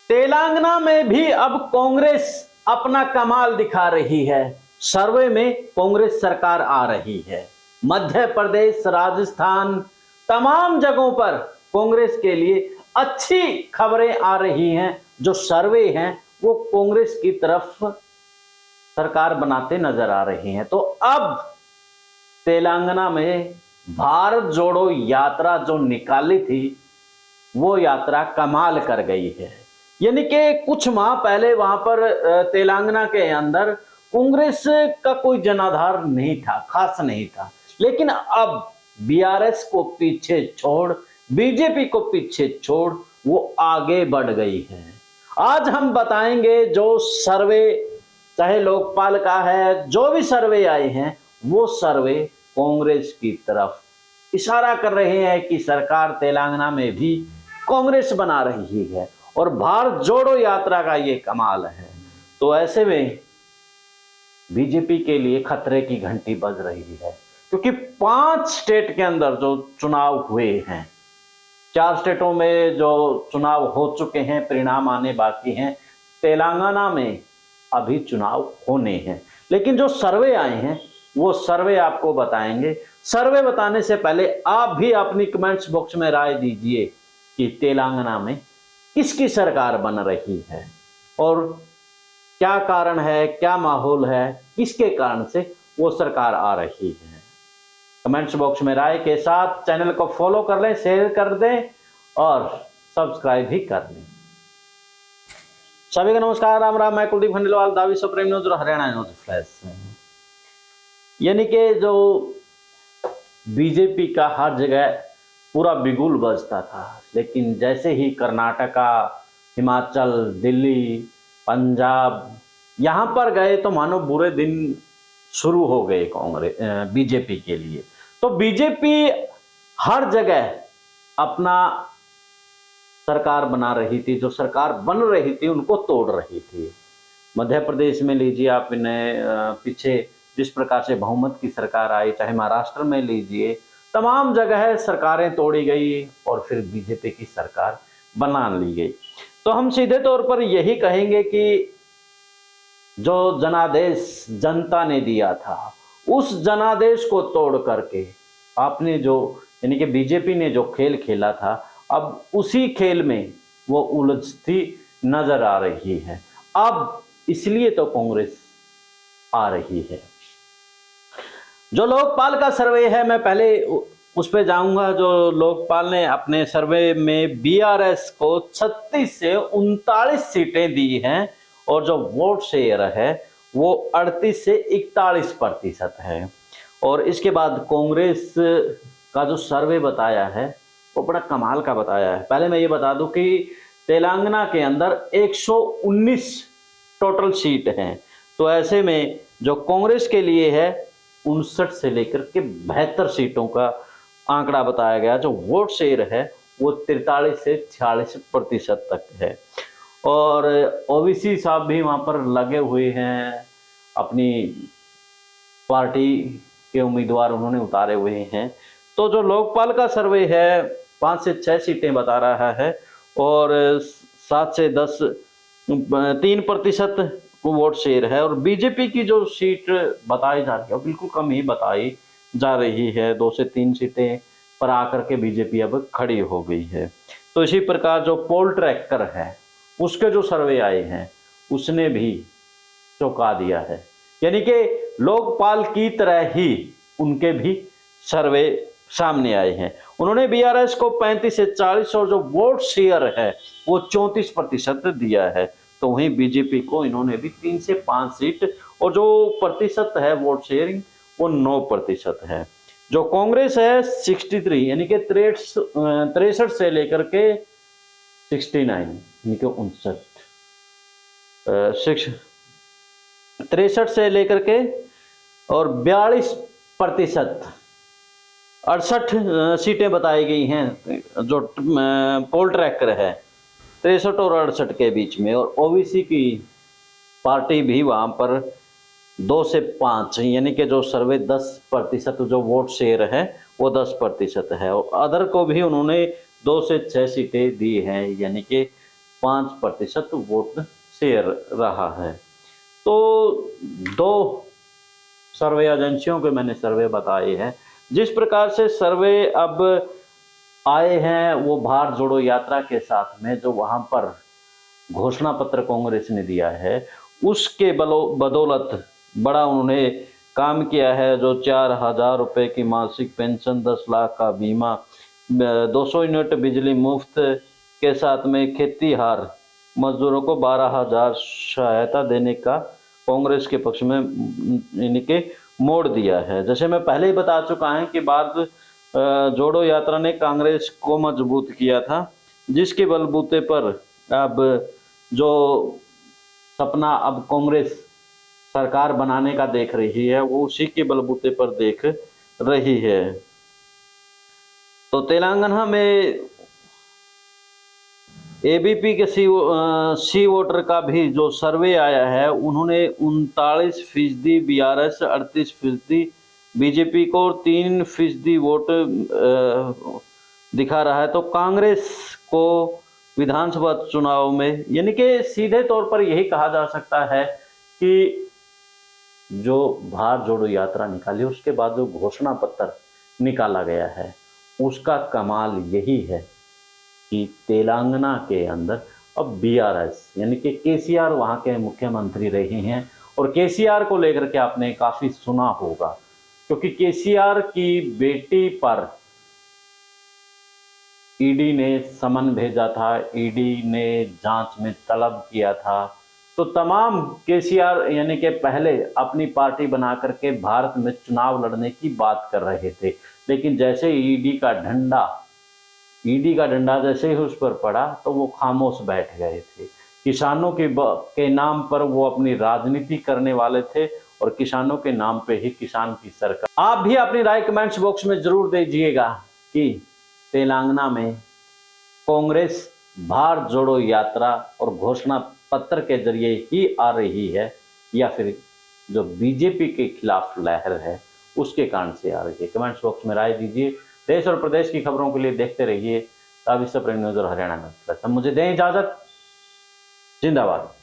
तेलंगाना में भी अब कांग्रेस अपना कमाल दिखा रही है। सर्वे में कांग्रेस सरकार आ रही है। मध्य प्रदेश, राजस्थान, तमाम जगहों पर कांग्रेस के लिए अच्छी खबरें आ रही हैं। जो सर्वे हैं वो कांग्रेस की तरफ सरकार बनाते नजर आ रही हैं। तो अब तेलंगाना में भारत जोड़ो यात्रा जो निकाली थी वो यात्रा कमाल कर गई है। यानी कि कुछ माह पहले वहां पर तेलंगाना के अंदर कांग्रेस का कोई जनाधार नहीं था, खास नहीं था। लेकिन अब बीआरएस को पीछे छोड़, बीजेपी को पीछे छोड़ वो आगे बढ़ गई है। आज हम बताएंगे जो सर्वे, चाहे लोकपाल का है, जो भी सर्वे आए हैं वो सर्वे कांग्रेस की तरफ इशारा कर रहे हैं कि सरकार तेलंगाना में भी कांग्रेस बना रही है और भारत जोड़ो यात्रा का ये कमाल है। तो ऐसे में बीजेपी के लिए खतरे की घंटी बज रही है, क्योंकि 5 स्टेट के अंदर जो चुनाव हुए हैं, 4 स्टेटों में जो चुनाव हो चुके हैं, परिणाम आने बाकी हैं। तेलंगाना में अभी चुनाव होने हैं। लेकिन जो सर्वे आए हैं वो सर्वे आपको बताएंगे। सर्वे बताने से पहले आप भी अपनी कमेंट्स बॉक्स में राय दीजिए कि तेलंगाना में किसकी सरकार बन रही है और क्या कारण है, क्या माहौल है, किसके कारण से वो सरकार आ रही है। कमेंट्स बॉक्स में राय के साथ चैनल को फॉलो कर लें, शेयर कर दें और सब्सक्राइब भी कर लें। सभी को नमस्कार, राम राम। मैं कुलदीप खंडेलवाल, दावी सुप्रीम न्यूज और हरियाणा न्यूज फ्लैश। यानी कि जो बीजेपी का हर जगह पूरा बिगुल बजता था, लेकिन जैसे ही कर्नाटका, हिमाचल, दिल्ली, पंजाब यहाँ पर गए तो मानो बुरे दिन शुरू हो गए कांग्रेस बीजेपी के लिए। तो बीजेपी हर जगह अपना सरकार बना रही थी, जो सरकार बन रही थी उनको तोड़ रही थी। मध्य प्रदेश में लीजिए आप, इन्हें पीछे जिस प्रकार से बहुमत की सरकार आई, चाहे महाराष्ट्र में लीजिए, तमाम जगह सरकारें तोड़ी गई और फिर बीजेपी की सरकार बना ली गई। तो हम सीधे तौर पर यही कहेंगे कि जो जनादेश जनता ने दिया था उस जनादेश को तोड़ करके आपने जो, यानी कि बीजेपी ने जो खेल खेला था, अब उसी खेल में वो उलझती नजर आ रही है। अब इसलिए तो कांग्रेस आ रही है। जो लोकपाल का सर्वे है, मैं पहले उस पे जाऊंगा। जो लोकपाल ने अपने सर्वे में बीआरएस को 36 से 39 सीटें दी हैं और जो वोट शेयर है वो 38 से 41% है। और इसके बाद कांग्रेस का जो सर्वे बताया है वो बड़ा कमाल का बताया है। पहले मैं ये बता दूं कि तेलंगाना के अंदर 119 टोटल सीट हैं। तो ऐसे में जो कांग्रेस के लिए है 59 से लेकर के 72 सीटों का आंकड़ा बताया गया। जो वोट शेयर है वो 43 से 46% तक है। और ओबीसी साहब भी वहां पर लगे हुए हैं, अपनी पार्टी के उम्मीदवार उन्होंने उतारे हुए हैं। तो जो लोकपाल का सर्वे है 5 से 6 सीटें बता रहा है और 7 से 10 3% वोट शेयर है। और बीजेपी की जो सीट बताई जा रही है वो बिल्कुल कम ही बताई जा रही है। 2 से 3 सीटें पर आकर के बीजेपी अब खड़ी हो गई है। तो इसी प्रकार जो पोल ट्रैकर है उसके जो सर्वे आए हैं उसने भी चौंका दिया है। यानी कि लोकपाल की तरह ही उनके भी सर्वे सामने आए हैं। उन्होंने बीआरएस को 35 से 40 और जो वोट शेयर है वो 34% दिया है। तो वहीं बीजेपी को इन्होंने भी 3 से 5 सीट और जो प्रतिशत है वोट शेयरिंग वो 9% है। जो कांग्रेस है 63 यानी कि 63 से लेकर के 69 यानी कि 63 से लेकर के और 42% 68 सीटें बताई गई हैं। जो पोल ट्रैकर है 63 और 68 के बीच में। और ओबीसी की पार्टी भी वहां पर 2 से 5 यानी कि जो सर्वे 10% जो वोट शेयर है वो 10% है। और अदर को भी उन्होंने 2 से 6 सीटें दी हैं, यानी कि 5% वोट शेयर रहा है। तो दो सर्वे एजेंसियों के मैंने सर्वे बताए हैं। जिस प्रकार से सर्वे अब आए हैं वो भारत जोड़ो यात्रा के साथ में, जो वहां पर घोषणा पत्र कांग्रेस ने दिया है उसके बदौलत बड़ा उन्होंने काम किया है। जो 4,000 रुपए की मासिक पेंशन, 10 लाख का बीमा, 200 यूनिट बिजली मुफ्त के साथ में खेतीहार मजदूरों को 12,000 सहायता देने का कांग्रेस के पक्ष में इनके मोड़ दिया है। जैसे मैं पहले ही बता चुका हूं कि भारत जोड़ो यात्रा ने कांग्रेस को मजबूत किया था, जिसके बलबूते पर अब जो सपना अब कांग्रेस सरकार बनाने का देख रही है वो उसी के बलबूते पर देख रही है। तो तेलंगाना में एबीपी के सी वोटर का भी जो सर्वे आया है, उन्होंने 39% बीआरएस, 38% बीजेपी को और 3% वोट दिखा रहा है। तो कांग्रेस को विधानसभा चुनाव में, यानी कि सीधे तौर पर यही कहा जा सकता है कि जो भारत जोड़ो यात्रा निकाली उसके बाद जो घोषणा पत्र निकाला गया है उसका कमाल यही है कि तेलंगाना के अंदर अब बीआरएस यानी कि केसीआर वहां के मुख्यमंत्री रहे हैं। और केसीआर को लेकर के आपने काफी सुना होगा, क्योंकि केसीआर की बेटी पर ईडी ने समन भेजा था, ईडी ने जांच में तलब किया था। तो तमाम केसीआर यानी कि पहले अपनी पार्टी बना करके भारत में चुनाव लड़ने की बात कर रहे थे, लेकिन जैसे ईडी का डंडा जैसे ही उस पर पड़ा तो वो खामोश बैठ गए थे। किसानों के नाम पर वो अपनी राजनीति करने वाले थे और किसानों के नाम पे ही किसान की सरकार। आप भी अपनी राय कमेंट्स बॉक्स में जरूर दीजिएगा कि तेलंगाना में कांग्रेस भारत जोड़ो यात्रा और घोषणा पत्र के जरिए ही आ रही है या फिर जो बीजेपी के खिलाफ लहर है उसके कारण से आ रही है। कमेंट्स बॉक्स में राय दीजिए। देश और प्रदेश की खबरों के लिए देखते रहिए ताबिश न्यूज़ और हरियाणा न्यूज़। मुझे दें इजाजत। जिंदाबाद।